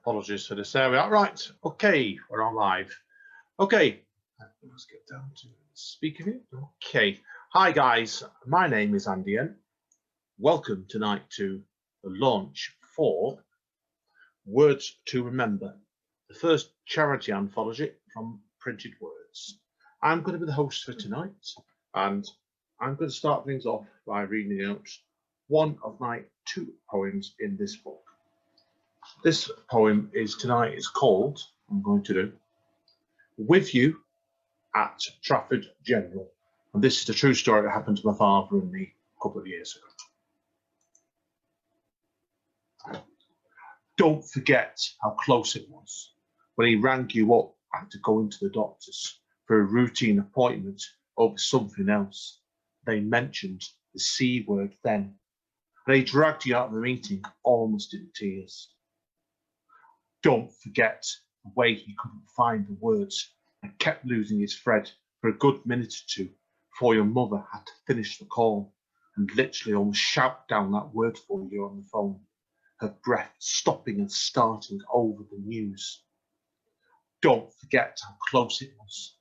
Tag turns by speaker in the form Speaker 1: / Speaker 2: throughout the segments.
Speaker 1: Apologies for this. There we are. Right. Okay, we're on live. Okay, let's get down to speaking here. Okay. Hi, guys. My name is Andy N. Welcome tonight to the launch for Words to Remember, the first charity anthology from Printed Words. I'm going to be the host for tonight, and I'm going to start things off by reading out one of my 2 poems in this book. This poem is called, I'm going to do, With You at Trafford General. And this is the true story that happened to my father and me a couple of years ago. Don't forget how close it was when he rang you up after going to the doctor's for a routine appointment over something else. They mentioned the C word then. And he dragged you out of the meeting almost in tears. Don't forget the way he couldn't find the words and kept losing his thread for a good minute or 2 before your mother had to finish the call and literally almost shout down that word for you on the phone, her breath stopping and starting over the news. Don't forget how close it was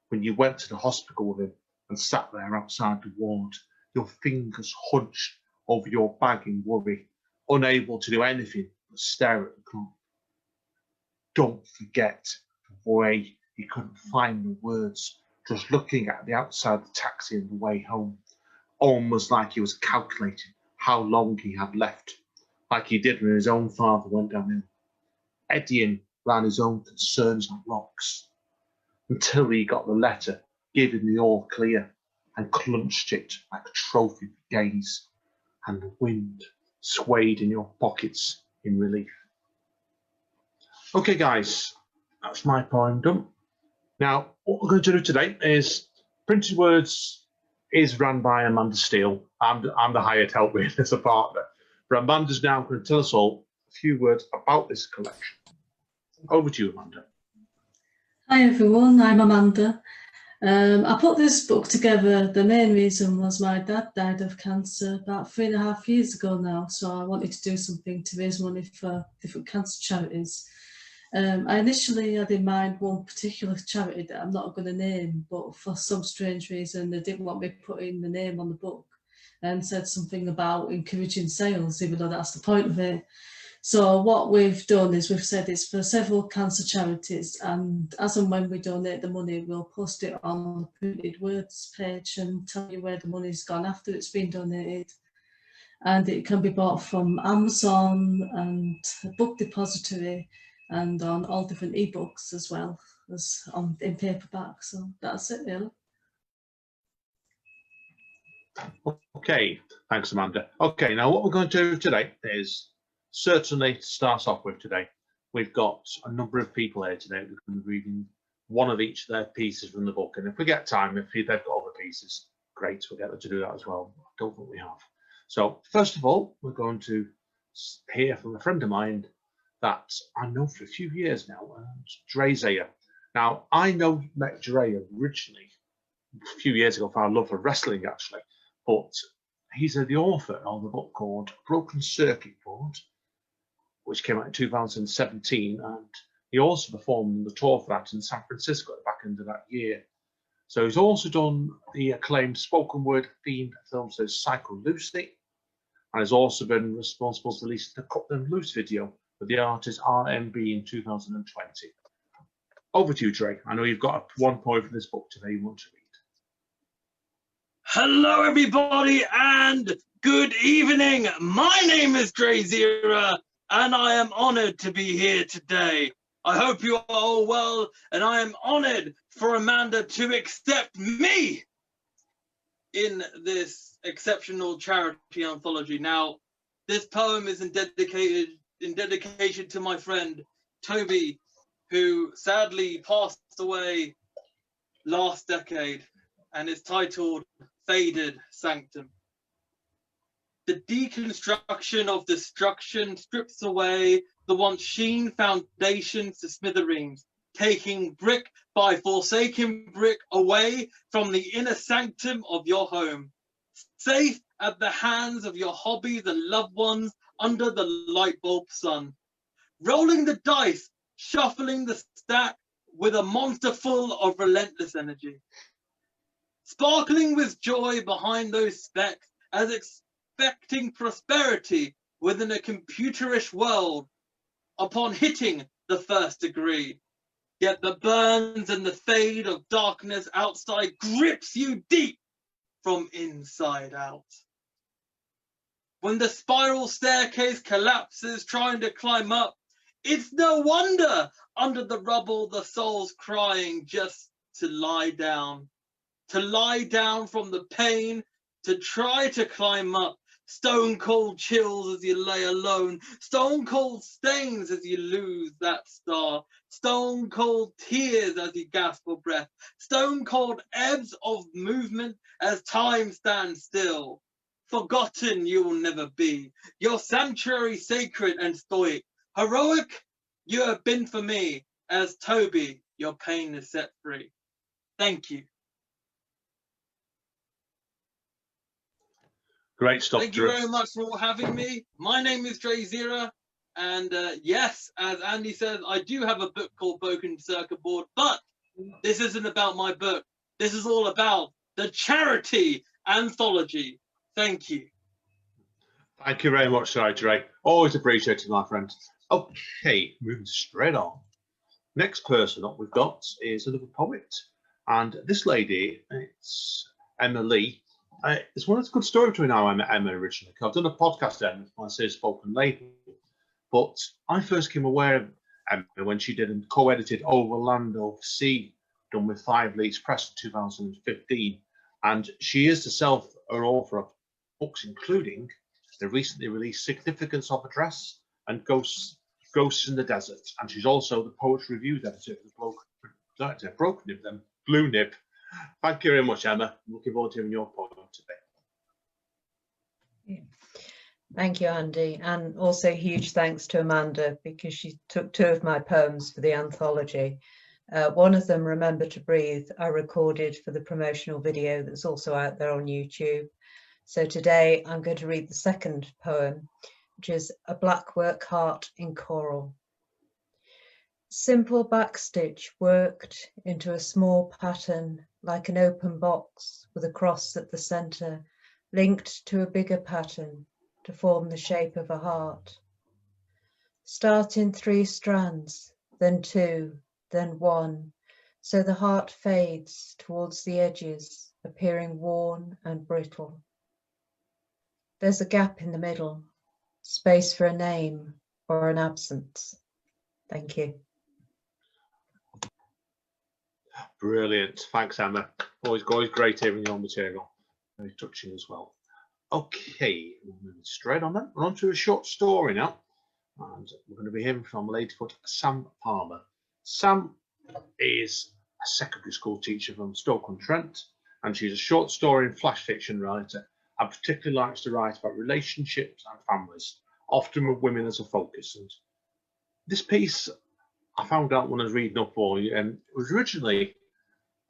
Speaker 1: when you went to the hospital with him and sat there outside the ward, your fingers hunched over your bag in worry, unable to do anything but stare at the clock. Don't forget the way he couldn't find the words, just looking at the outside of the taxi on the way home, almost like he was calculating how long he had left, like he did when his own father went downhill, eddying round his own concerns like rocks, until he got the letter giving the all clear and clutched it like a trophy for gaze, and the wind swayed in your pockets in relief. Okay, guys, that's my poem done. Now, what we're going to do today is Printed Words is run by Amanda Steele. I'm the hired help with as a partner. But Amanda's now going to tell us all a few words about this collection. Over to you, Amanda.
Speaker 2: Hi everyone, I'm Amanda. I put this book together. The main reason was my dad died of cancer about 3.5 years ago now, so I wanted to do something to raise money for different cancer charities. I initially had in mind one particular charity that I'm not going to name, but for some strange reason they didn't want me putting the name on the book and said something about encouraging sales, even though that's the point of it. So what we've done is we've said it's for several cancer charities, and as and when we donate the money, we'll post it on the Printed Words page and tell you where the money's gone after it's been donated. And it can be bought from Amazon and a book depository and on all different ebooks as well as in paperback. So that's it, really.
Speaker 1: Okay, thanks, Amanda. Okay, now what we're going to do today is certainly to start off with today, we've got a number of people here today. We're going to be reading one of each of their pieces from the book. And if we get time, if they've got other pieces, great, we'll get them to do that as well. I don't think we have. So first of all, we're going to hear from a friend of mine that I know for a few years now, Dray Zera. Now, I met Dray originally a few years ago for our love for wrestling, actually, but he's the author of a book called Broken Circuit Board, which came out in 2017, and he also performed on the tour for that in San Francisco at the back end of that year. So he's also done the acclaimed spoken word themed film series Psycho Lucy, and has also been responsible for releasing the Cut Them Loose video with the artist RMB in 2020. Over to you, Dray. I know you've got one point from this book today you want to read.
Speaker 3: Hello, everybody, and good evening. My name is Dray Zera, and I am honored to be here today. I hope you are all well, and I am honored for Amanda to accept me in this exceptional charity anthology. Now, this poem is in dedication to my friend Toby, who sadly passed away last decade, and is titled Faded Sanctum. The deconstruction of destruction strips away the once sheen foundations to smithereens, taking brick by forsaken brick away from the inner sanctum of your home, safe at the hands of your hobbies and loved ones under the light bulb sun. rolling the dice, shuffling the stack with a monster full of relentless energy. Sparkling with joy behind those specks, as expecting prosperity within a computerish world upon hitting the first degree. Yet the burns and the fade of darkness outside grips you deep from inside out. When the spiral staircase collapses trying to climb up, it's no wonder under the rubble the soul's crying just to lie down from the pain, to try to climb up. Stone cold chills as you lay alone, stone cold stains as you lose that star, stone cold tears as you gasp for breath, stone cold ebbs of movement as time stands still. Forgotten you will never be, your sanctuary sacred and stoic, heroic you have been for me, as Toby your pain is set free. Thank you.
Speaker 1: Great stuff.
Speaker 3: Thank you very much for having me. My name is Dray Zera, and yes, as Andy says, I do have a book called Broken Circuit Board, but this isn't about my book. This is all about the charity anthology. Thank you.
Speaker 1: Thank you very much, Dray. Always appreciated, my friend. Okay, moving straight on. Next person up we've got is another poet, and this lady, it's Emma Lee. It's one that's a good story between how I met Emma originally. I've done a podcast Emma, I say spoken label, but I first became aware of Emma when she did a co-edited Over Land, Over Sea, done with 5 Leads Press in 2015, and she is herself an author of books including the recently released Significance of Address and Ghosts in the Desert, and she's also the Poetry Reviews editor of the Broken Nib, then Blue Nib. Thank you very much, Emma. I'm looking forward to hearing your point today.
Speaker 4: Thank you, Andy, and also huge thanks to Amanda because she took 2 of my poems for the anthology. One of them, Remember to Breathe, I recorded for the promotional video that's also out there on YouTube. So today I'm going to read the second poem, which is A Black Work Heart in Coral. Simple backstitch worked into a small pattern like an open box with a cross at the centre, linked to a bigger pattern to form the shape of a heart. Start in 3 strands, then 2, then 1, so the heart fades towards the edges, appearing worn and brittle. There's a gap in the middle, space for a name or an absence. Thank you.
Speaker 1: Brilliant. Thanks, Emma. Always great hearing your material. Very touching as well. Okay, we'll move straight on then. We're on to a short story now. And we're going to be hearing from a lady called Sam Palmer. Sam is a secondary school teacher from Stoke-on-Trent, and she's a short story and flash fiction writer, and particularly likes to write about relationships and families, often with women as a focus. And this piece, I found out when I was reading up for you, and it was originally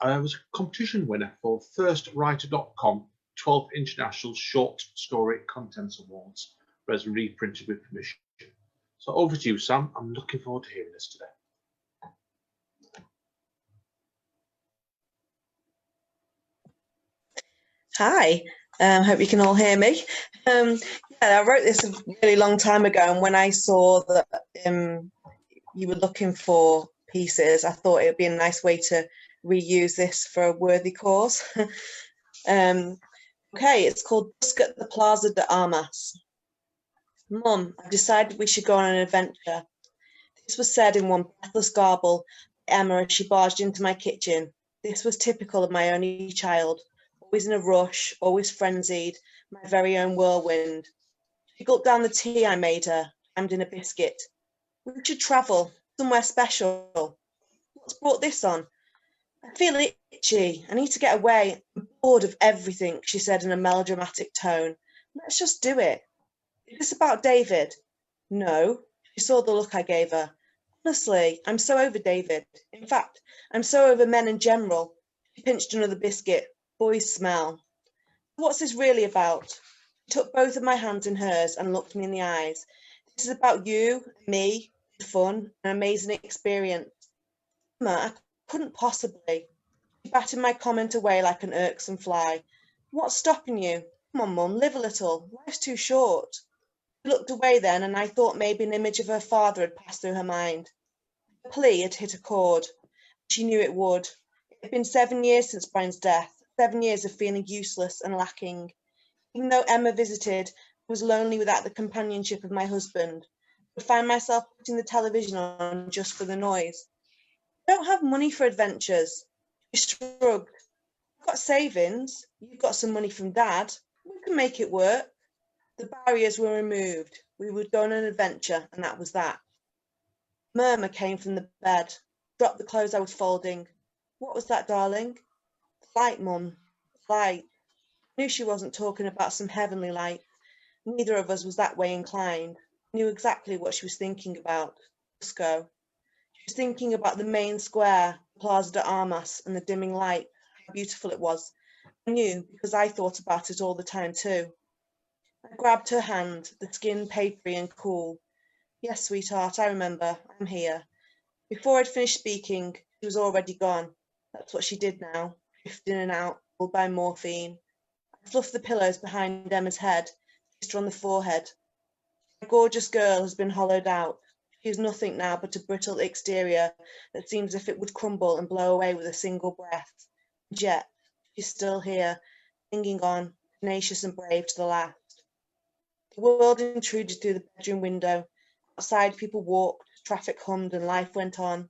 Speaker 1: was a competition winner for firstwriter.com 12th International Short Story Contents Awards, whereas reprinted with permission. So over to you, Sam. I'm looking forward to hearing this today.
Speaker 5: Hi, hope you can all hear me. Yeah, I wrote this a really long time ago, and when I saw that you were looking for pieces, I thought it would be a nice way to reuse this for a worthy cause. Okay, it's called Dusk at the Plaza de Armas. Mum, I've decided we should go on an adventure. This was said in one breathless garble by Emma as she barged into my kitchen. This was typical of my only child, always in a rush, always frenzied, my very own whirlwind. She gulped down the tea I made her, jammed in a biscuit. We should travel, somewhere special. What's brought this on? I feel itchy. I need to get away. I'm bored of everything, she said in a melodramatic tone. Let's just do it. Is this about David? No. She saw the look I gave her. Honestly, I'm so over David. In fact, I'm so over men in general. She pinched another biscuit. Boys smell. What's this really about? She took both of my hands in hers and looked me in the eyes. This is about you, me, fun, an amazing experience. Emma, I couldn't possibly. She batted my comment away like an irksome fly. What's stopping you? Come on, Mum, live a little. Life's too short. She looked away then, and I thought maybe an image of her father had passed through her mind. The plea had hit a chord. She knew it would. It had been 7 years since Brian's death, 7 years of feeling useless and lacking. Even though Emma visited, I was lonely without the companionship of my husband. I would find myself putting the television on just for the noise. I don't have money for adventures. She shrugged. I've got savings. You've got some money from Dad. We can make it work. The barriers were removed. We would go on an adventure, and that was that. A murmur came from the bed. Dropped the clothes I was folding. What was that, darling? The light, Mum. The light. I knew she wasn't talking about some heavenly light. Neither of us was that way inclined. I knew exactly what she was thinking about. Cusco. She was thinking about the main square, Plaza de Armas, and the dimming light. How beautiful it was. I knew because I thought about it all the time too. I grabbed her hand, the skin papery and cool. Yes, sweetheart, I remember. I'm here. Before I'd finished speaking, she was already gone. That's what she did now, drifting in and out, pulled by morphine. I fluffed the pillows behind Emma's head, kissed her on the forehead. My gorgeous girl has been hollowed out. She is nothing now but a brittle exterior that seems as if it would crumble and blow away with a single breath. And yet, she's still here, clinging on, tenacious and brave to the last. The world intruded through the bedroom window. Outside, people walked, traffic hummed, and life went on.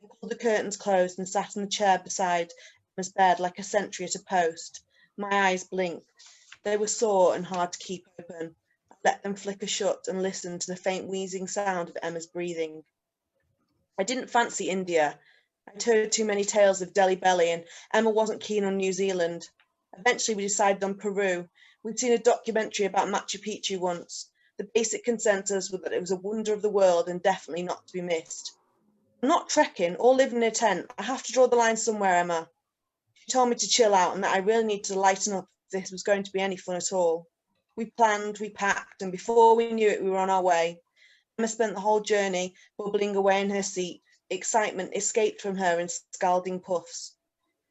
Speaker 5: I pulled the curtains closed and sat in the chair beside Emma's bed like a sentry at a post. My eyes blinked. They were sore and hard to keep open. I let them flicker shut and listened to the faint wheezing sound of Emma's breathing. I didn't fancy India. I'd heard too many tales of Delhi Belly, and Emma wasn't keen on New Zealand. Eventually, we decided on Peru. We'd seen a documentary about Machu Picchu once. The basic consensus was that it was a wonder of the world and definitely not to be missed. I'm not trekking or living in a tent. I have to draw the line somewhere, Emma. She told me to chill out and that I really needed to lighten up if this was going to be any fun at all. We planned, we packed, and before we knew it, we were on our way. Emma spent the whole journey bubbling away in her seat. Excitement escaped from her in scalding puffs.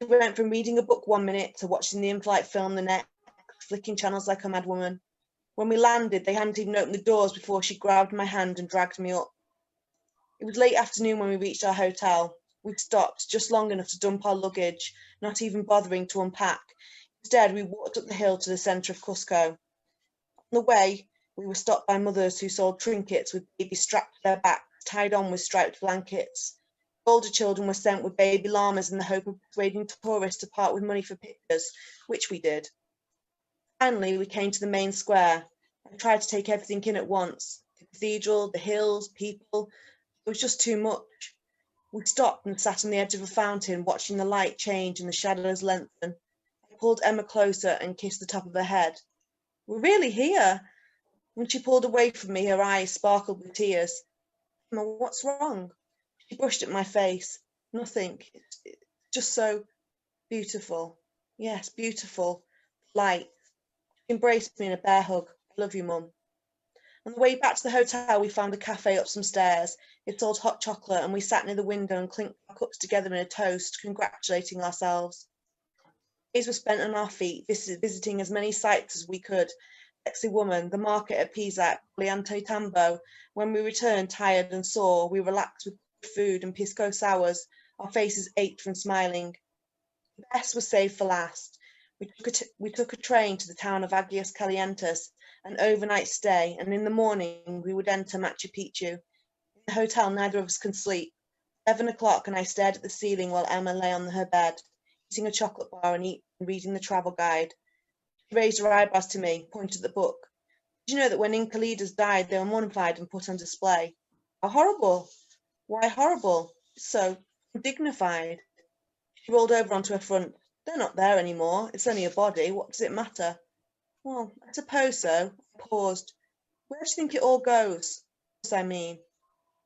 Speaker 5: She went from reading a book 1 minute to watching the in-flight film the next, flicking channels like a mad woman. When we landed, they hadn't even opened the doors before she grabbed my hand and dragged me up. It was late afternoon when we reached our hotel. We'd stopped just long enough to dump our luggage, not even bothering to unpack. Instead, we walked up the hill to the centre of Cusco. On the way, we were stopped by mothers who sold trinkets with babies strapped to their backs, tied on with striped blankets. Older children were sent with baby llamas in the hope of persuading tourists to part with money for pictures, which we did. Finally, we came to the main square. I tried to take everything in at once. The cathedral, the hills, people. It was just too much. We stopped and sat on the edge of a fountain, watching the light change and the shadows lengthen. I pulled Emma closer and kissed the top of her head. We're really here. When she pulled away from me, her eyes sparkled with tears. Emma, what's wrong? She brushed at my face. Nothing. It's just so beautiful. Yes, beautiful. Light. She embraced me in a bear hug. I love you, Mum. On the way back to the hotel, we found a cafe up some stairs. It sold hot chocolate, and we sat near the window and clinked our cups together in a toast, congratulating ourselves. Days were spent on our feet, visiting as many sites as we could. Sexy Woman, the market at Pisac, Liante Tambo. When we returned, tired and sore, we relaxed with food and pisco sours. Our faces ached from smiling. The best was saved for last. We took a train to the town of Aguas Calientes, an overnight stay, and in the morning we would enter Machu Picchu. In the hotel, neither of us can sleep. 11 o'clock, and I stared at the ceiling while Emma lay on her bed, eating a chocolate bar and reading the travel guide. She raised her eyebrows to me, pointed at the book. Did you know that when Inca leaders died, they were mummified and put on display? How horrible! Why horrible? So dignified. She rolled over onto her front. They're not there anymore. It's only a body. What does it matter? Well, I suppose so. I paused. Where do you think it all goes? I mean,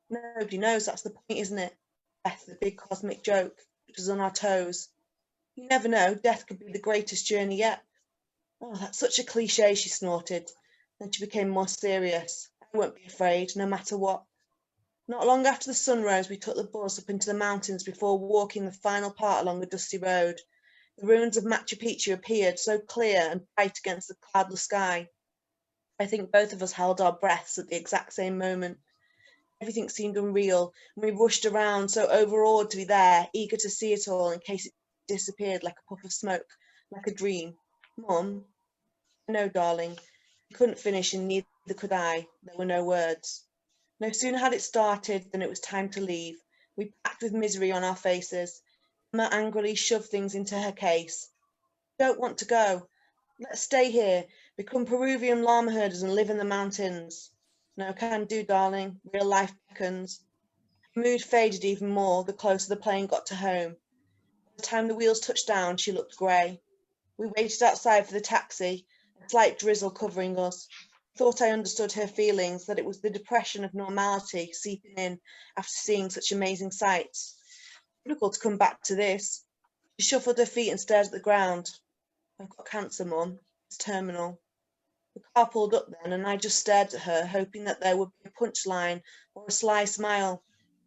Speaker 5: nobody knows. That's the point, isn't it? Death, the big cosmic joke, which was on our toes. You never know. Death could be the greatest journey yet. Oh, that's such a cliche, she snorted. Then she became more serious. I won't be afraid, no matter what. Not long after the sun rose, we took the bus up into the mountains before walking the final part along a dusty road. The ruins of Machu Picchu appeared so clear and bright against the cloudless sky. I think both of us held our breaths at the exact same moment. Everything seemed unreal, and we rushed around, so overawed to be there, eager to see it all in case it disappeared like a puff of smoke, like a dream. Mum? No, darling. We couldn't finish, and neither could I. There were no words. No sooner had it started than it was time to leave. We packed with misery on our faces. Emma angrily shoved things into her case. I don't want to go. Let's stay here, become Peruvian llama herders and live in the mountains. No can do, darling. Real life beckons. Her mood faded even more the closer the plane got to home. By the time the wheels touched down, she looked grey. We waited outside for the taxi, a slight drizzle covering us. Thought I understood her feelings, that it was the depression of normality seeping in after seeing such amazing sights. Difficult to come back to this. She shuffled her feet and stared at the ground. I've got cancer, Mum. It's terminal. The car pulled up then, and I just stared at her, hoping that there would be a punchline or a sly smile.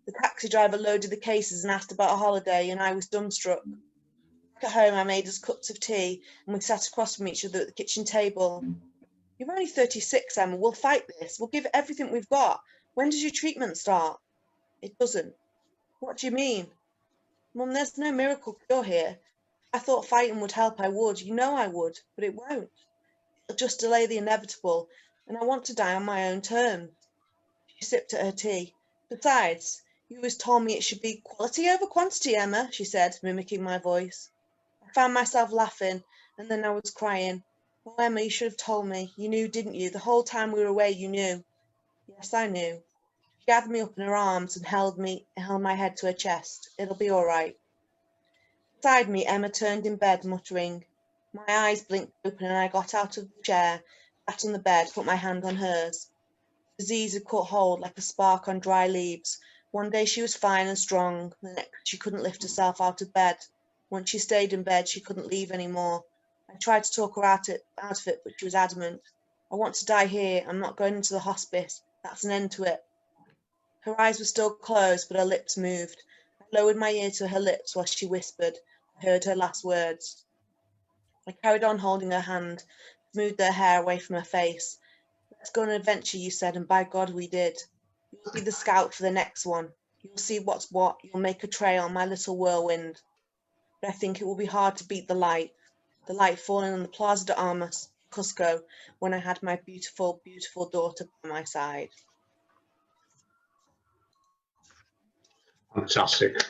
Speaker 5: The taxi driver loaded the cases and asked about a holiday, and I was dumbstruck. Back at home, I made us cups of tea, and we sat across from each other at the kitchen table. You're only 36, Emma. We'll fight this. We'll give it everything we've got. When does your treatment start? It doesn't. What do you mean? Mum, there's no miracle cure here. If I thought fighting would help, I would. You know I would, but it won't. It'll just delay the inevitable, and I want to die on my own terms. She sipped at her tea. Besides, you always told me it should be quality over quantity, Emma, she said, mimicking my voice. I found myself laughing, and then I was crying. Oh, Emma, you should have told me. You knew, didn't you? The whole time we were away, you knew. Yes, I knew. She gathered me up in her arms and held my head to her chest. It'll be all right. Beside me, Emma turned in bed, muttering. My eyes blinked open, and I got out of the chair, sat on the bed, put my hand on hers. Disease had caught hold like a spark on dry leaves. One day she was fine and strong. The next she couldn't lift herself out of bed. Once she stayed in bed, she couldn't leave any more. I tried to talk her out of it, but she was adamant. I want to die here. I'm not going into the hospice. That's an end to it. Her eyes were still closed, but her lips moved. I lowered my ear to her lips while she whispered. I heard her last words. I carried on holding her hand, smoothed her hair away from her face. Let's go on an adventure, you said, and by God we did. You'll be the scout for the next one. You'll see what's what. You'll make a trail, my little whirlwind. But I think it will be hard to beat the light falling on the Plaza de Armas, Cusco, when I had my beautiful, beautiful daughter by my side.
Speaker 1: Fantastic.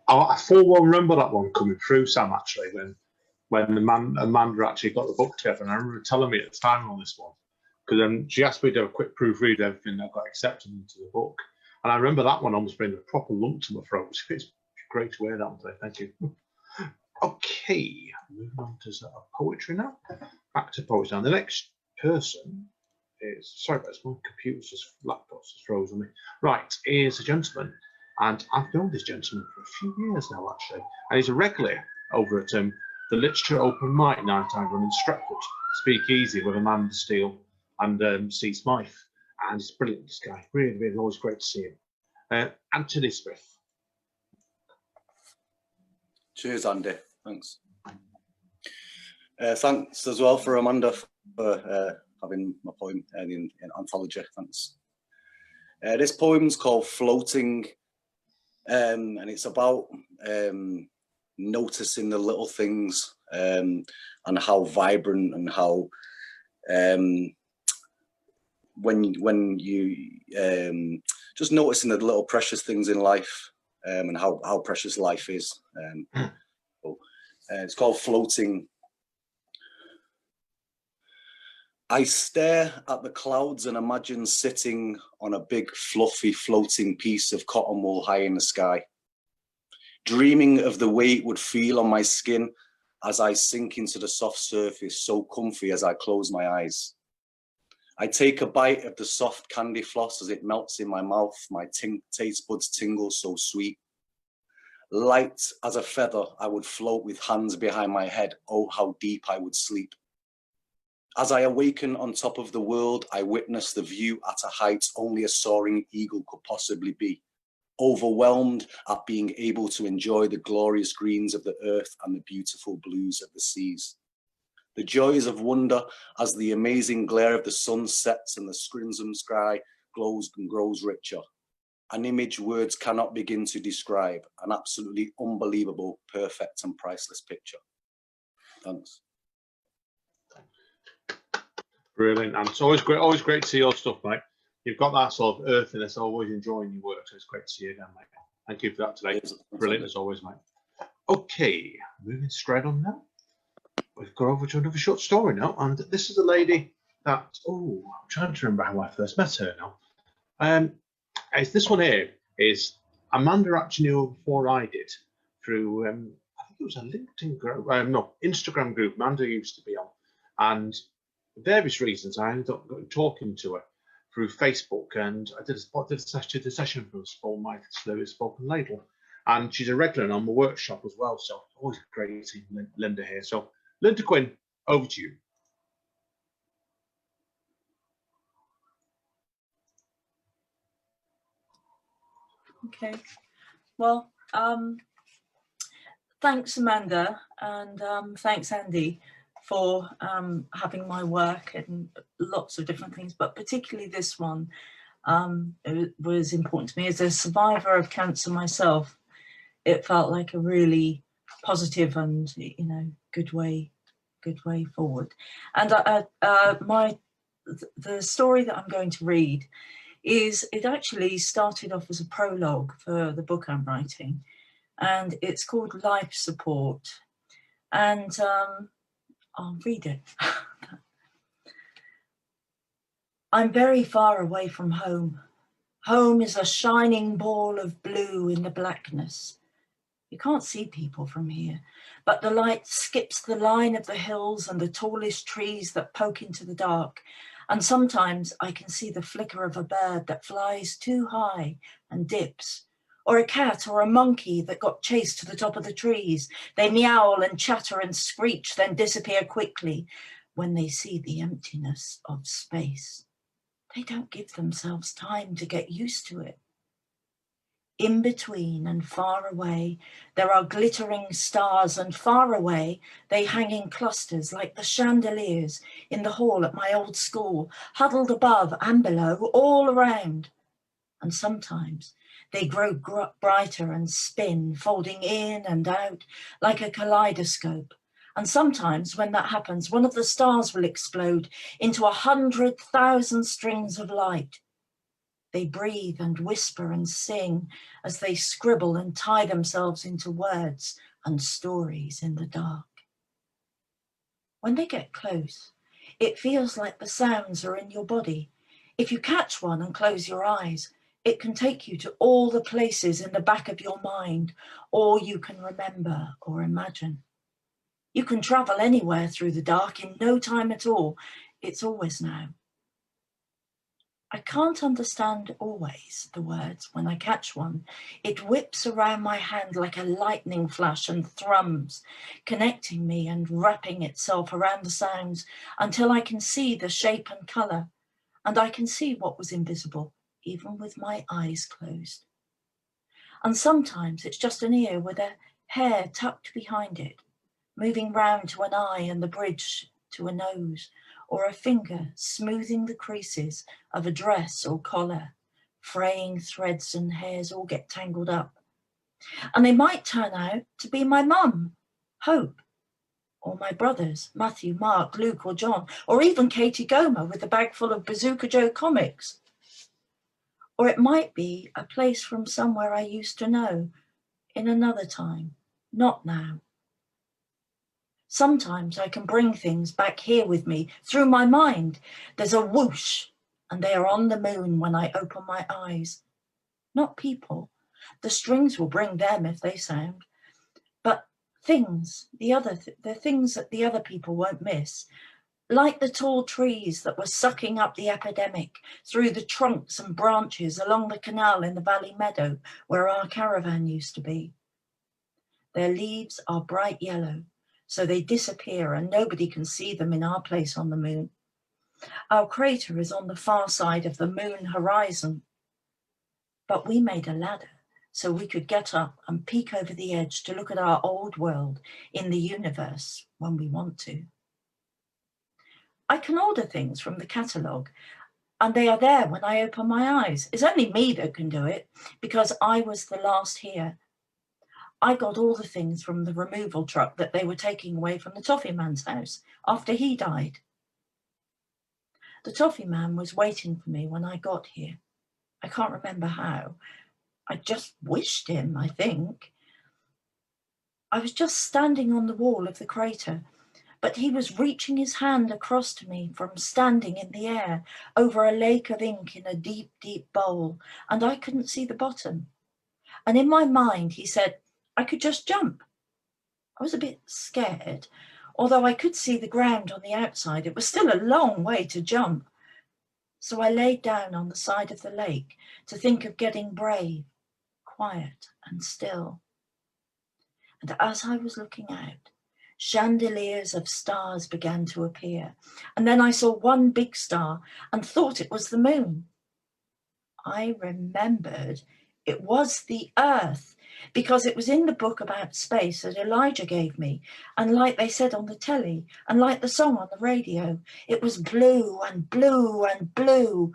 Speaker 1: I full well remember that one coming through, Sam, actually, when Amanda actually got the book together, and I remember telling me at the time on this one, because she asked me to do a quick proofread of everything that got accepted into the book, and I remember that one almost being a proper lump to my throat. It's great to hear that one today. Thank you. Okay, moving on to poetry now. Back to poetry now. The next person is, sorry about this, my computer's laptop's just frozen me. Right, is a gentleman, and I've known this gentleman for a few years now, actually, and he's a regular over at the Literature Open Mic night I run in Stretford, Speak Easy with Amanda Steele and C. Smythe, and he's brilliant, this guy. Really, really, always great to see him. Anthony Smith.
Speaker 6: Cheers, Andy. Thanks. Thanks as well for Amanda for having my poem in anthology. Thanks. This poem's called Floating, and it's about noticing the little things and how vibrant and how when you just noticing the little precious things in life and how precious life is. It's called Floating. I stare at the clouds and imagine sitting on a big, fluffy, floating piece of cotton wool high in the sky, dreaming of the way it would feel on my skin as I sink into the soft surface, so comfy as I close my eyes. I take a bite of the soft candy floss as it melts in my mouth, my taste buds tingle so sweet. Light as a feather, I would float with hands behind my head. Oh, how deep I would sleep. As I awaken on top of the world, I witness the view at a height only a soaring eagle could possibly be, overwhelmed at being able to enjoy the glorious greens of the earth and the beautiful blues of the seas. The joys of wonder as the amazing glare of the sun sets and the crimson sky glows and grows richer. An image words cannot begin to describe, an absolutely unbelievable, perfect and priceless picture. Thanks.
Speaker 1: Brilliant, and it's always great to see your stuff, mate. You've got that sort of earthiness, always enjoying your work, so it's great to see you again, mate. Thank you for that today. Brilliant as always, mate. Okay, moving straight on now. We've got over to another short story now, and this is a lady that, I'm trying to remember how I first met her now. This one here is Amanda actually knew before I did through, I think it was a LinkedIn group, no, Instagram group Amanda used to be on, and for various reasons I ended up talking to her through Facebook, and I did a session for us for my spoken ladle, and she's a regular on my workshop as well, so always great seeing Linda here. So Linda Quinn, over to you.
Speaker 7: Okay, well, thanks Amanda, and thanks Andy for having my work and lots of different things, but particularly this one. It was important to me as a survivor of cancer myself. It felt like a really positive and, you know, good way forward. And the story that I'm going to read it actually started off as a prologue for the book I'm writing, and it's called Life Support, and I'll read it. I'm very far away from home. Home is a shining ball of blue in the blackness. You can't see people from here, but the light skips the line of the hills and the tallest trees that poke into the dark. And sometimes I can see the flicker of a bird that flies too high and dips, or a cat or a monkey that got chased to the top of the trees. They meow and chatter and screech, then disappear quickly when they see the emptiness of space. They don't give themselves time to get used to it. In between and far away, there are glittering stars, and far away, they hang in clusters like the chandeliers in the hall at my old school, huddled above and below, all around. And sometimes they grow brighter and spin, folding in and out like a kaleidoscope. And sometimes when that happens, one of the stars will explode into 100,000 strings of light. They breathe and whisper and sing as they scribble and tie themselves into words and stories in the dark. When they get close, it feels like the sounds are in your body. If you catch one and close your eyes, it can take you to all the places in the back of your mind, or you can remember or imagine. You can travel anywhere through the dark in no time at all. It's always now. I can't understand always the words when I catch one. It whips around my hand like a lightning flash and thrums, connecting me and wrapping itself around the sounds until I can see the shape and colour, and I can see what was invisible, even with my eyes closed. And sometimes it's just an ear with a hair tucked behind it, moving round to an eye and the bridge to a nose, or a finger smoothing the creases of a dress or collar, fraying threads and hairs all get tangled up. And they might turn out to be my mum, Hope, or my brothers, Matthew, Mark, Luke or John, or even Katie Gomer with a bag full of Bazooka Joe comics. Or it might be a place from somewhere I used to know, in another time, not now. Sometimes I can bring things back here with me through my mind. There's a whoosh, and they are on the moon when I open my eyes. Not people. The strings will bring them if they sound. But things, the things that the other people won't miss. Like the tall trees that were sucking up the epidemic through the trunks and branches along the canal in the valley meadow where our caravan used to be. Their leaves are bright yellow, so they disappear and nobody can see them in our place on the moon. Our crater is on the far side of the moon horizon, but we made a ladder so we could get up and peek over the edge to look at our old world in the universe when we want to. I can order things from the catalogue, and they are there when I open my eyes. It's only me that can do it because I was the last here. I got all the things from the removal truck that they were taking away from the Toffee Man's house after he died. The Toffee Man was waiting for me when I got here. I can't remember how. I just wished him, I think. I was just standing on the wall of the crater, but he was reaching his hand across to me from standing in the air over a lake of ink in a deep, deep bowl, and I couldn't see the bottom. And in my mind, he said, I could just jump. I was a bit scared. Although I could see the ground on the outside, it was still a long way to jump. So I laid down on the side of the lake to think of getting brave, quiet and still. And as I was looking out, chandeliers of stars began to appear. And then I saw one big star and thought it was the moon. I remembered it was the Earth, because it was in the book about space that Elijah gave me. And like they said on the telly, and like the song on the radio, it was blue and blue and blue.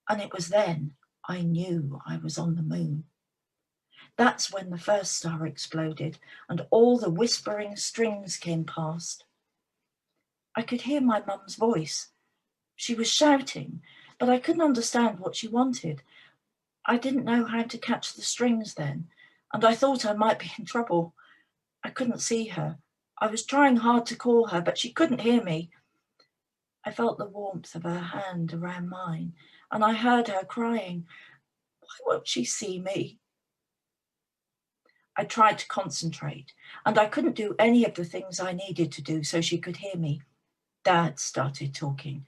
Speaker 7: And it was then I knew I was on the moon. That's when the first star exploded and all the whispering strings came past. I could hear my mum's voice. She was shouting, but I couldn't understand what she wanted. I didn't know how to catch the strings then, and I thought I might be in trouble. I couldn't see her. I was trying hard to call her, but she couldn't hear me. I felt the warmth of her hand around mine, and I heard her crying, "Why won't she see me?" I tried to concentrate, and I couldn't do any of the things I needed to do so she could hear me. Dad started talking,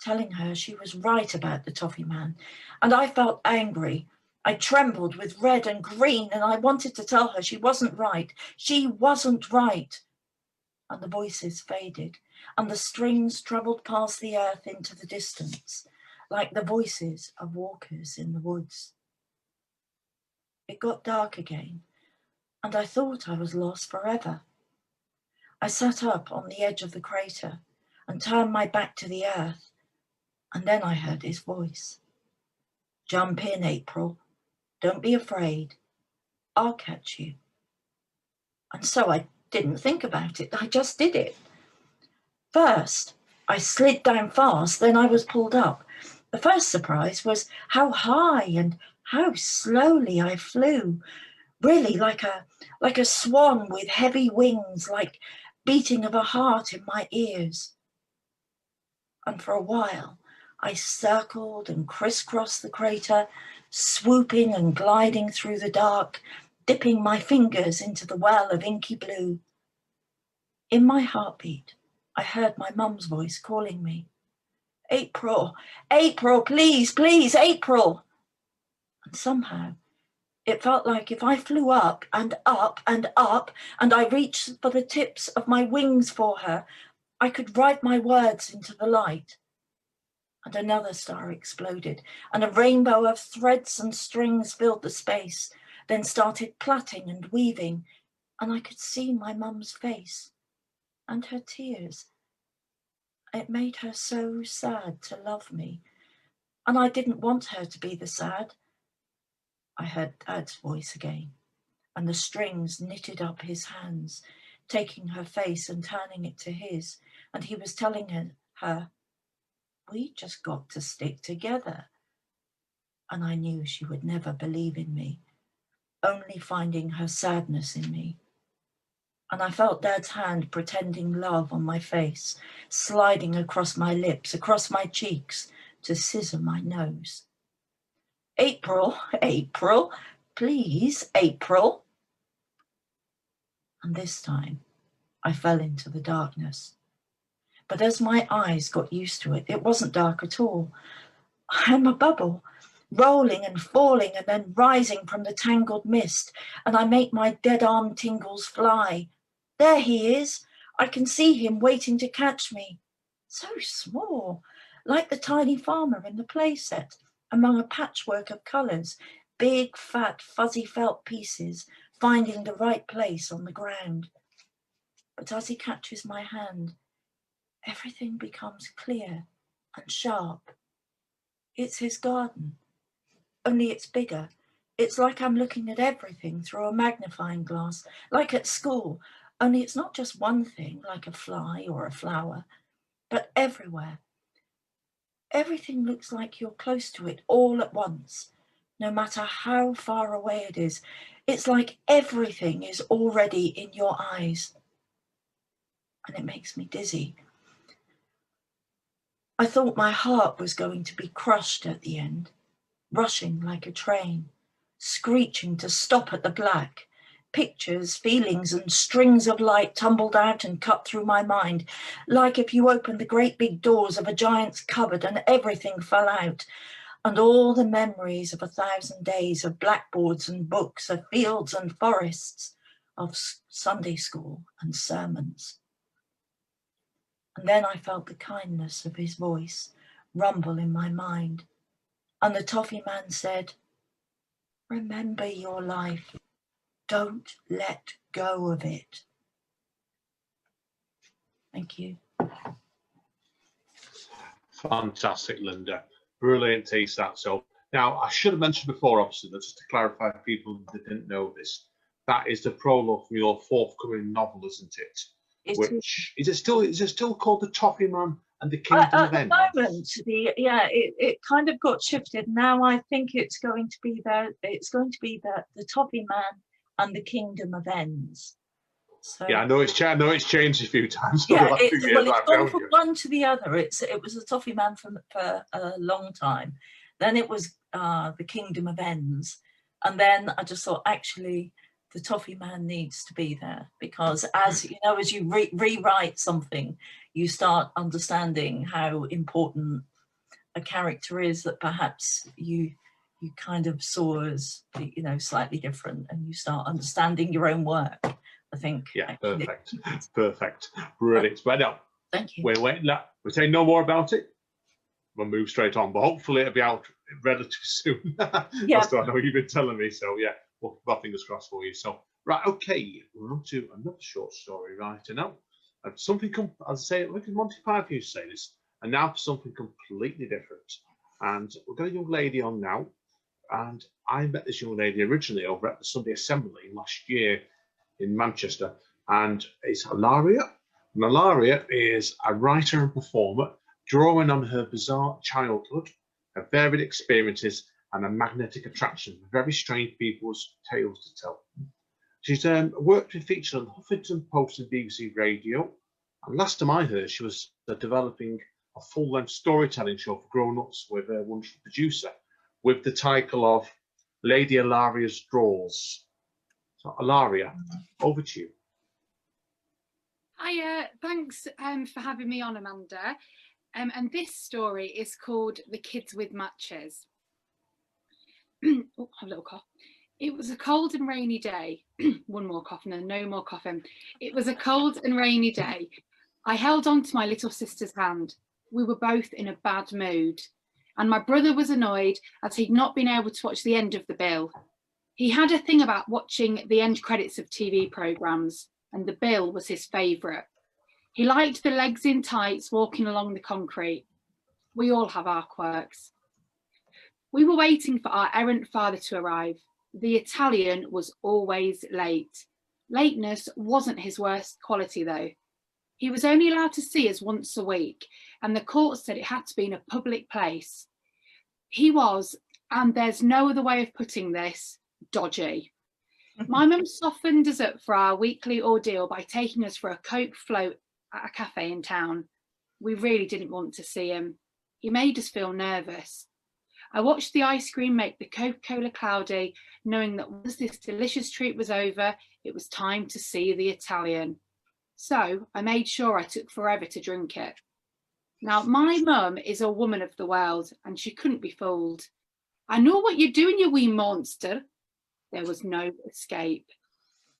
Speaker 7: telling her she was right about the Toffee Man, and I felt angry. I trembled with red and green, and I wanted to tell her she wasn't right. She wasn't right. And the voices faded, and the strings travelled past the earth into the distance, like the voices of walkers in the woods. It got dark again, and I thought I was lost forever. I sat up on the edge of the crater and turned my back to the earth, and then I heard his voice. "Jump in, April. Don't be afraid. I'll catch you." And so I didn't think about it. I just did it. First, I slid down fast, then I was pulled up. The first surprise was how high and how slowly I flew, really like a swan with heavy wings, like beating of a heart in my ears. And for a while, I circled and crisscrossed the crater, swooping and gliding through the dark, dipping my fingers into the well of inky blue. In my heartbeat, I heard my mum's voice calling me. "April, April, please, please, April." And somehow it felt like if I flew up and up and up, and I reached for the tips of my wings for her, I could write my words into the light. And another star exploded, and a rainbow of threads and strings filled the space, then started plaiting and weaving, and I could see my mum's face and her tears. It made her so sad to love me, and I didn't want her to be the sad. I heard Dad's voice again, and the strings knitted up his hands, taking her face and turning it to his, and he was telling her, "We just got to stick together." And I knew she would never believe in me, only finding her sadness in me. And I felt Dad's hand pretending love on my face, sliding across my lips, across my cheeks, to scissor my nose. "April, April, please, April." And this time, I fell into the darkness. But as my eyes got used to it, it wasn't dark at all. I'm a bubble, rolling and falling and then rising from the tangled mist, and I make my dead arm tingles fly. There he is. I can see him waiting to catch me. So small, like the tiny farmer in the playset, among a patchwork of colours, big, fat, fuzzy felt pieces, finding the right place on the ground. But as he catches my hand, everything becomes clear and sharp. It's his garden, only it's bigger. It's like I'm looking at everything through a magnifying glass, like at school, only it's not just one thing, like a fly or a flower, but everywhere. Everything looks like you're close to it all at once, no matter how far away it is. It's like everything is already in your eyes. And it makes me dizzy. I thought my heart was going to be crushed at the end, rushing like a train, screeching to stop at the black. Pictures, feelings, and strings of light tumbled out and cut through my mind, like if you opened the great big doors of a giant's cupboard and everything fell out, and all the memories of 1,000 days of blackboards and books, of fields and forests, of Sunday school and sermons. And then I felt the kindness of his voice rumble in my mind, and the toffee man said, "Remember your life. Don't let go of it." Thank you.
Speaker 1: Fantastic, Linda. Brilliant taste that. So now I should have mentioned before, obviously, that just to clarify for people that didn't know this, that is the prologue for your forthcoming novel, isn't it? Which is it still called The Toffee Man and the Kingdom of End?
Speaker 7: At the moment, it kind of got shifted. Now I think it's going to be the Toffee Man and the Kingdom of Ends. So,
Speaker 1: yeah, I know it's changed a few times.
Speaker 7: Yeah, it's gone from one to the other. It was the Toffee Man for a long time. Then it was the Kingdom of Ends, and then I just thought, actually, the Toffee Man needs to be there, because as you know, as you rewrite something, you start understanding how important a character is that perhaps you kind of saw as, you know, slightly different, and you start understanding your own work, I think.
Speaker 1: Yeah,
Speaker 7: actually.
Speaker 1: perfect, brilliant. Well, no,
Speaker 7: thank you.
Speaker 1: We're saying no more about it. We'll move straight on, but hopefully it'll be out relatively soon.
Speaker 7: Yeah.
Speaker 1: That's what I know you've been telling me. So yeah, well, fingers crossed for you. So right, okay, we're on to another short story right now. Something, as I say, look at Monty Python used to say this, and now for something completely different. And we've got a young lady on now, and I met this young lady originally over at the Sunday Assembly last year in Manchester, and it's Ilaria. And Ilaria is a writer and performer, drawing on her bizarre childhood, her varied experiences, and a magnetic attraction for very strange people's tales to tell. She's worked and featured on Huffington Post and BBC Radio, and last time I heard, she was developing a full-length storytelling show for grown-ups with a wonderful producer, with the title of Lady Ilaria's Draws. So, Ilaria, over to you.
Speaker 8: Hiya, thanks for having me on, Amanda. And this story is called The Kids with Matches. Oh, I have a little cough. It was a cold and rainy day. One more cough, no more coughing. It was a cold and rainy day. I held on to my little sister's hand. We were both in a bad mood, and my brother was annoyed as he'd not been able to watch the end of the bill. He had a thing about watching the end credits of TV programmes, and the bill was his favourite. He liked the legs in tights walking along the concrete. We all have our quirks. We were waiting for our errant father to arrive. The Italian was always late. Lateness wasn't his worst quality though. He was only allowed to see us once a week, and the court said it had to be in a public place. He was, and there's no other way of putting this, dodgy. My mum softened us up for our weekly ordeal by taking us for a Coke float at a cafe in town. We really didn't want to see him. He made us feel nervous. I watched the ice cream make the Coca-Cola cloudy, knowing that once this delicious treat was over, it was time to see the Italian. So I made sure I took forever to drink it. Now, my mum is a woman of the world, and she couldn't be fooled. I know what you're doing, you wee monster. There was no escape.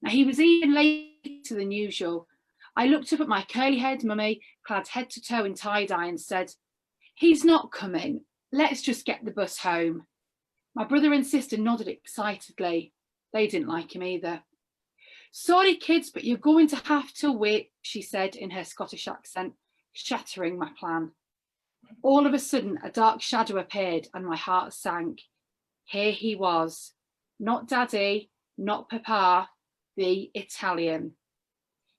Speaker 8: Now, he was even late later than usual. I looked up at my curly-haired mummy, clad head to toe in tie-dye, and said, "He's not coming. Let's just get the bus home." My brother and sister nodded excitedly. They didn't like him either. "Sorry, kids, but you're going to have to wait," she said in her Scottish accent, shattering my plan. All of a sudden, a dark shadow appeared and my heart sank. Here he was. Not Daddy, not Papa, the Italian.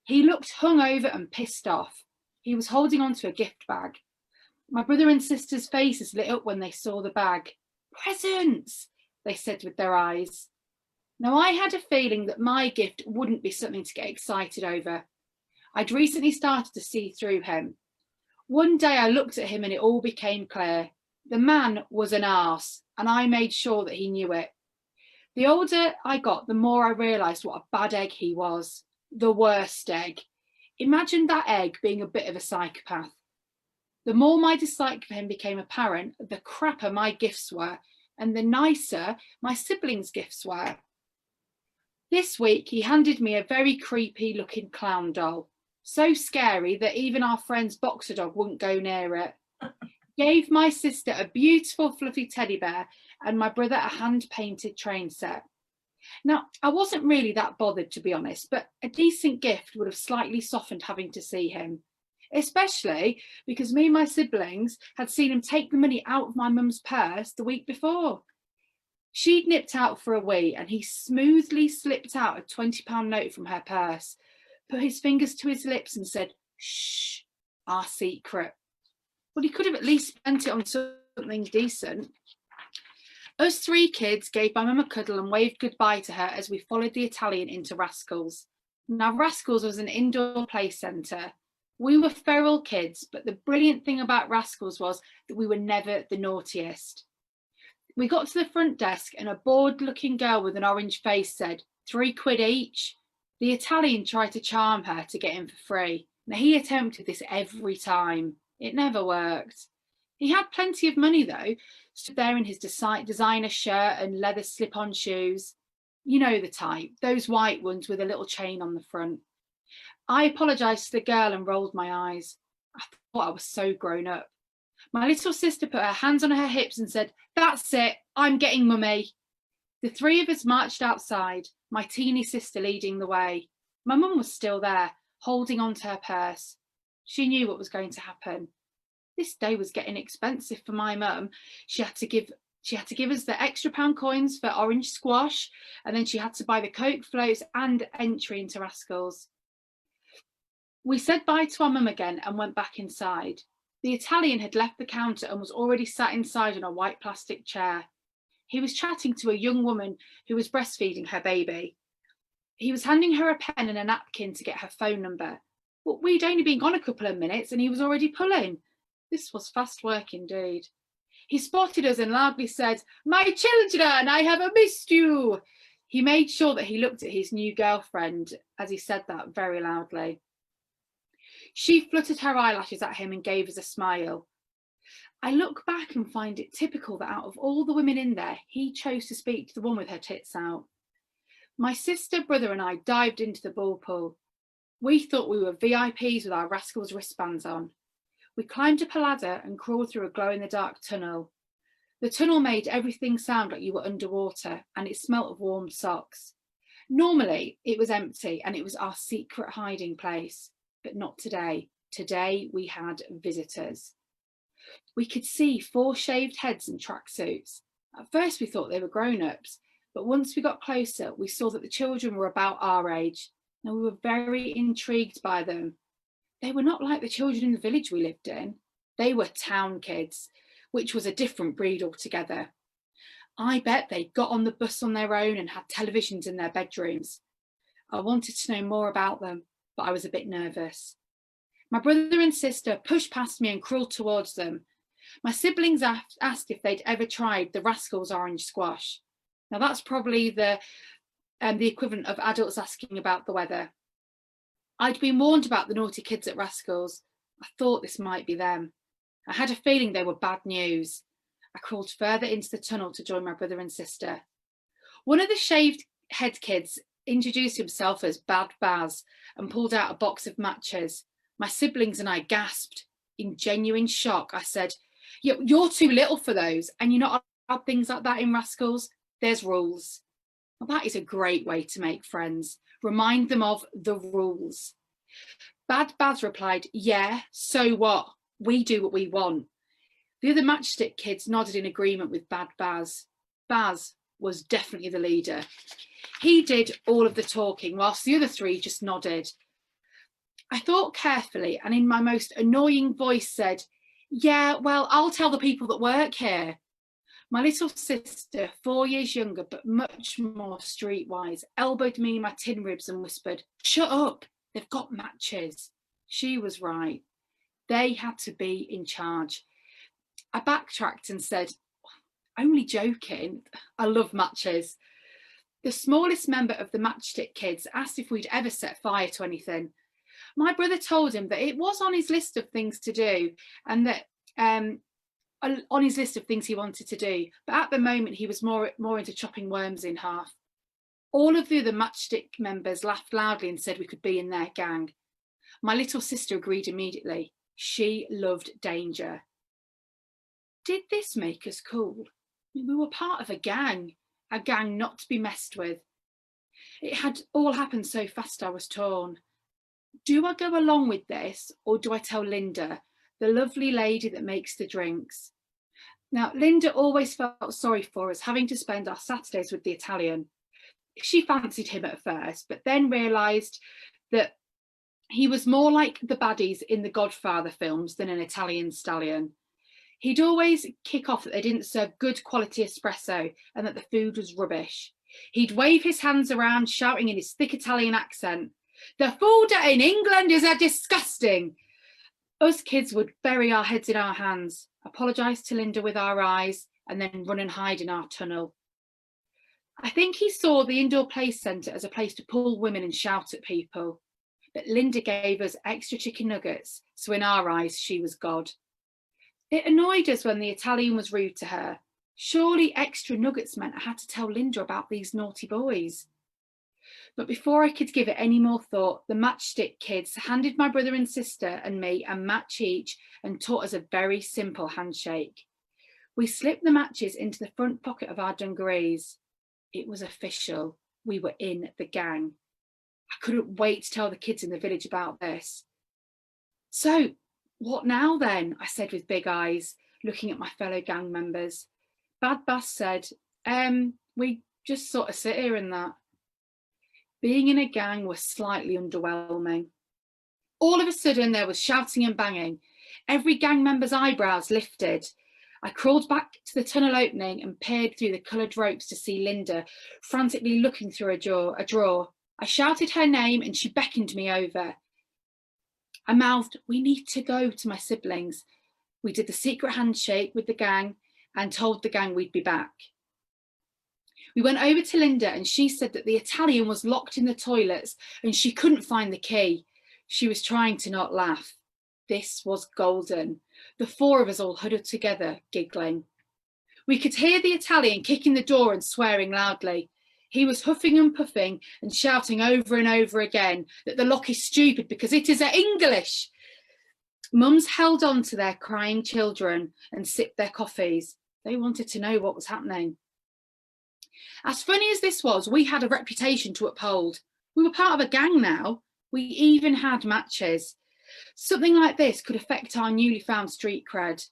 Speaker 8: He looked hungover and pissed off. He was holding onto a gift bag. My brother and sister's faces lit up when they saw the bag. "Presents," they said with their eyes. Now, I had a feeling that my gift wouldn't be something to get excited over. I'd recently started to see through him. One day I looked at him and it all became clear. The man was an arse, and I made sure that he knew it. The older I got, the more I realised what a bad egg he was. The worst egg. Imagine that egg being a bit of a psychopath. The more my dislike for him became apparent, the crapper my gifts were, and the nicer my siblings' gifts were. This week, he handed me a very creepy looking clown doll. So scary that even our friend's boxer dog wouldn't go near it. Gave my sister a beautiful fluffy teddy bear and my brother a hand-painted train set. Now, I wasn't really that bothered, to be honest, but a decent gift would have slightly softened having to see him, especially because me and my siblings had seen him take the money out of my mum's purse the week before. She'd nipped out for a wee and he smoothly slipped out a £20 note from her purse, put his fingers to his lips and said, "Shh, our secret." Well, he could have at least spent it on something decent. Us three kids gave my mum a cuddle and waved goodbye to her as we followed the Italian into Rascals. Now, Rascals was an indoor play centre. We were feral kids, but the brilliant thing about Rascals was that we were never the naughtiest. We got to the front desk and a bored-looking girl with an orange face said, £3 each. The Italian tried to charm her to get in for free. Now, he attempted this every time. It never worked. He had plenty of money, though, stood there in his designer shirt and leather slip-on shoes. You know the type, those white ones with a little chain on the front. I apologised to the girl and rolled my eyes. I thought I was so grown up. My little sister put her hands on her hips and said, "That's it, I'm getting mummy." The three of us marched outside, my teeny sister leading the way. My mum was still there, holding on to her purse. She knew what was going to happen. This day was getting expensive for my mum. She had to give us the extra pound coins for orange squash, and then she had to buy the Coke floats and entry into Rascals. We said bye to our mum again and went back inside. The Italian had left the counter and was already sat inside on a white plastic chair. He was chatting to a young woman who was breastfeeding her baby. He was handing her a pen and a napkin to get her phone number. But we'd only been gone a couple of minutes and he was already pulling. This was fast work indeed. He spotted us and loudly said, "My children, I have missed you." He made sure that he looked at his new girlfriend as he said that very loudly. She fluttered her eyelashes at him and gave us a smile. I look back and find it typical that out of all the women in there, he chose to speak to the one with her tits out. My sister, brother and I dived into the ball pool. We thought we were VIPs with our Rascals wristbands on. We climbed up a ladder and crawled through a glow-in-the-dark tunnel. The tunnel made everything sound like you were underwater and it smelt of warm socks. Normally, it was empty and it was our secret hiding place. But not today. Today we had visitors. We could see 4 shaved heads in tracksuits. At first we thought they were grown-ups, but once we got closer, we saw that the children were about our age, and we were very intrigued by them. They were not like the children in the village we lived in. They were town kids, which was a different breed altogether. I bet they got on the bus on their own and had televisions in their bedrooms. I wanted to know more about them, but I was a bit nervous. My brother and sister pushed past me and crawled towards them. My siblings asked if they'd ever tried the Rascals orange squash. Now that's probably the equivalent of adults asking about the weather. I'd been warned about the naughty kids at Rascals. I thought this might be them. I had a feeling they were bad news. I crawled further into the tunnel to join my brother and sister. One of the shaved head kids introduced himself as Bad Baz and pulled out a box of matches. My siblings and I gasped. In genuine shock, I said, "You're too little for those, and you're not allowed things like that in Rascals. There's rules." Well, that is a great way to make friends. Remind them of the rules. Bad Baz replied, "Yeah, so what? We do what we want." The other matchstick kids nodded in agreement with Bad Baz. Baz was definitely the leader. He did all of the talking, whilst the other three just nodded. I thought carefully and in my most annoying voice said, "Yeah, well, I'll tell the people that work here." My little sister, 4 years younger, but much more streetwise, elbowed me in my tin ribs and whispered, "Shut up, they've got matches." She was right. They had to be in charge. I backtracked and said, "Only joking, I love matches." The smallest member of the matchstick kids asked if we'd ever set fire to anything. My brother told him that it was on his list of things to do and that on his list of things he wanted to do, but at the moment he was more into chopping worms in half. All of the other matchstick members laughed loudly and said we could be in their gang. My little sister agreed immediately. She loved danger. Did this make us cool? We were part of a gang not to be messed with. It had all happened so fast I was torn. Do I go along with this, or do I tell Linda, the lovely lady that makes the drinks? Now, Linda always felt sorry for us having to spend our Saturdays with the Italian. She fancied him at first, but then realised that he was more like the baddies in the Godfather films than an Italian stallion. He'd always kick off that they didn't serve good quality espresso and that the food was rubbish. He'd wave his hands around, shouting in his thick Italian accent, "The food in England is disgusting." Us kids would bury our heads in our hands, apologise to Linda with our eyes, and then run and hide in our tunnel. I think he saw the indoor play centre as a place to pull women and shout at people. But Linda gave us extra chicken nuggets, so in our eyes, she was God. It annoyed us when the Italian was rude to her. Surely extra nuggets meant I had to tell Linda about these naughty boys. But before I could give it any more thought, the matchstick kids handed my brother and sister and me a match each and taught us a very simple handshake. We slipped the matches into the front pocket of our dungarees. It was official. We were in the gang. I couldn't wait to tell the kids in the village about this. "So, what now then?" I said with big eyes, looking at my fellow gang members. Bad Baz said, "We just sort of sit here and that." Being in a gang was slightly underwhelming. All of a sudden there was shouting and banging. Every gang member's eyebrows lifted. I crawled back to the tunnel opening and peered through the coloured ropes to see Linda frantically looking through a drawer. I shouted her name and she beckoned me over. I mouthed, "We need to go," to my siblings. We did the secret handshake with the gang and told the gang we'd be back. We went over to Linda and she said that the Italian was locked in the toilets and she couldn't find the key. She was trying to not laugh. This was golden. The four of us all huddled together, giggling. We could hear the Italian kicking the door and swearing loudly. He was huffing and puffing and shouting over and over again that the lock is stupid because it is English. Mums held on to their crying children and sipped their coffees. They wanted to know what was happening. As funny as this was, we had a reputation to uphold. We were part of a gang now. We even had matches. Something like this could affect our newly found street cred.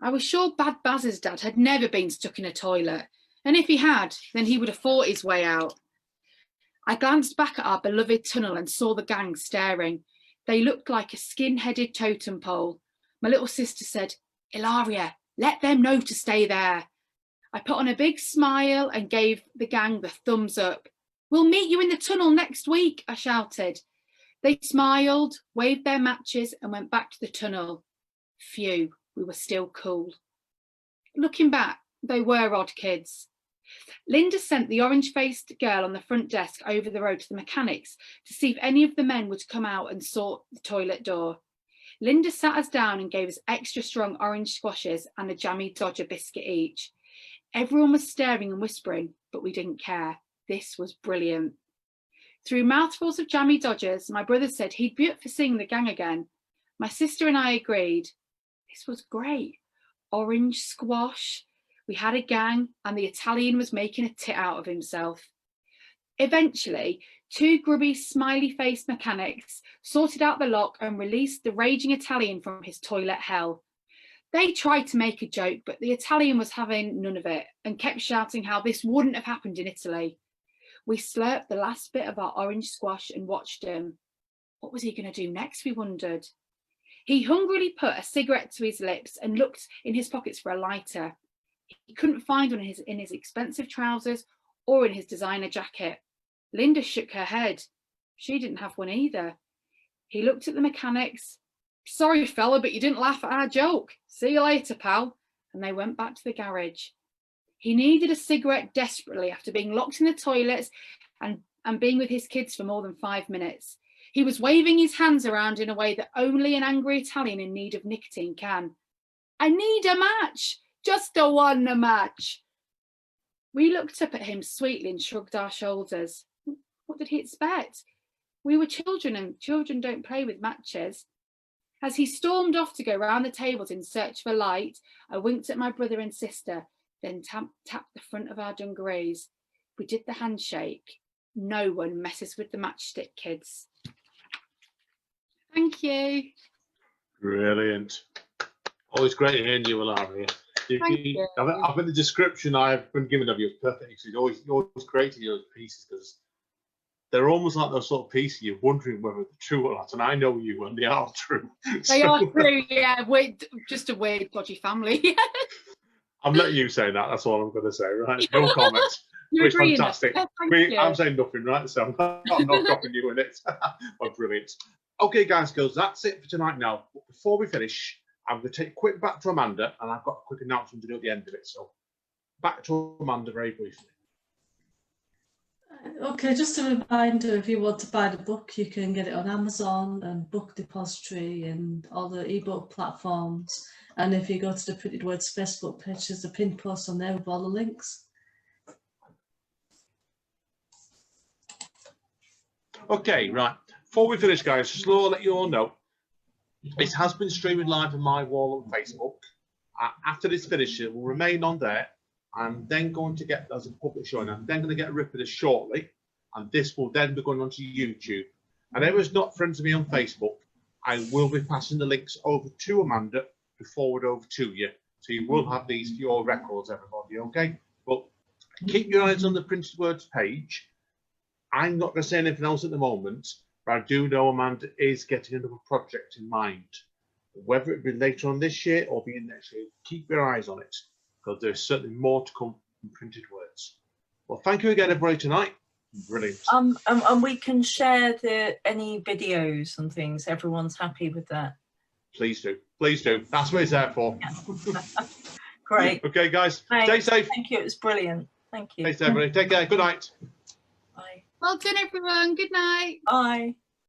Speaker 8: I was sure Bad Baz's dad had never been stuck in a toilet, and if he had, then he would have fought his way out. I glanced back at our beloved tunnel and saw the gang staring. They looked like a skin-headed totem pole. My little sister said, "Ilaria, let them know to stay there." I put on a big smile and gave the gang the thumbs up. "We'll meet you in the tunnel next week," I shouted. They smiled, waved their matches and went back to the tunnel. Phew, we were still cool. Looking back, they were odd kids. Linda sent the orange-faced girl on the front desk over the road to the mechanics to see if any of the men would come out and sort the toilet door. Linda sat us down and gave us extra strong orange squashes and a jammy Dodger biscuit each. Everyone was staring and whispering, but we didn't care. This was brilliant. Through mouthfuls of jammy dodgers, my brother said he'd be up for seeing the gang again. My sister and I agreed. This was great. Orange squash. We had a gang and the Italian was making a tit out of himself. Eventually, 2 grubby, smiley-faced mechanics sorted out the lock and released the raging Italian from his toilet hell. They tried to make a joke, but the Italian was having none of it and kept shouting how this wouldn't have happened in Italy. We slurped the last bit of our orange squash and watched him. What was he going to do next, we wondered. He hungrily put a cigarette to his lips and looked in his pockets for a lighter. He couldn't find one in his expensive trousers or in his designer jacket. Linda shook her head. She didn't have one either. He looked at the mechanics. Sorry, fella, but you didn't laugh at our joke. See you later, pal. And they went back to the garage. He needed a cigarette desperately after being locked in the toilets and being with his kids for more than 5 minutes. He was waving his hands around in a way that only an angry Italian in need of nicotine can. I need a match, just a one match. We looked up at him sweetly and shrugged our shoulders. What did he expect? We were children and children don't play with matches. As he stormed off to go round the tables in search of a light, I winked at my brother and sister, then tapped the front of our dungarees. We did the handshake. No one messes with the matchstick, kids. Thank you.
Speaker 1: Brilliant. Always great hearing you, Ilaria.
Speaker 8: Thank you.
Speaker 1: I think the description I've been given of you is perfect. It's always great to hear those pieces because they're almost like those sort of pieces you're wondering whether they're true or not. And I know you, and they are true.
Speaker 8: They are true, yeah. We're just a weird, dodgy family.
Speaker 1: I'm letting you say that. That's all I'm going to say, right? No comments. It's fantastic. I'm saying nothing, right? So I'm not copying you in it. But brilliant. Okay, guys, girls, that's it for tonight now. But before we finish, I'm going to take a quick back to Amanda, and I've got a quick announcement to do at the end of it. So back to Amanda very briefly.
Speaker 2: Okay, just a reminder, if you want to buy the book, you can get it on Amazon and Book Depository and all the ebook platforms. And if you go to the Printed Words Facebook page, there's a pinned post on there with all the links.
Speaker 1: Okay, right. Before we finish, guys, just to let you all know, it has been streaming live on my wall on Facebook. After this finishes, it will remain on there. I'm then going to get, as a public showing, I'm then going to get rid of this shortly, and this will then be going onto YouTube. And whoever's not friends with me on Facebook, I will be passing the links over to Amanda to forward over to you. So you will have these for your records, everybody, okay? But keep your eyes on the Printed Words page. I'm not going to say anything else at the moment, but I do know Amanda is getting another project in mind. Whether it be later on this year or be in next year, keep your eyes on it, because there's certainly more to come from Printed Words. Well, thank you again, everybody, tonight. Brilliant.
Speaker 7: And we can share any videos and things. Everyone's happy with that.
Speaker 1: Please do. Please do. That's what it's there for.
Speaker 7: Yeah. Great.
Speaker 1: Okay, guys.
Speaker 7: Thanks.
Speaker 1: Stay safe.
Speaker 7: Thank you. It was brilliant. Thank you.
Speaker 1: Thanks, everybody. Take care. Good night.
Speaker 7: Bye.
Speaker 8: Well done, everyone. Good night.
Speaker 7: Bye.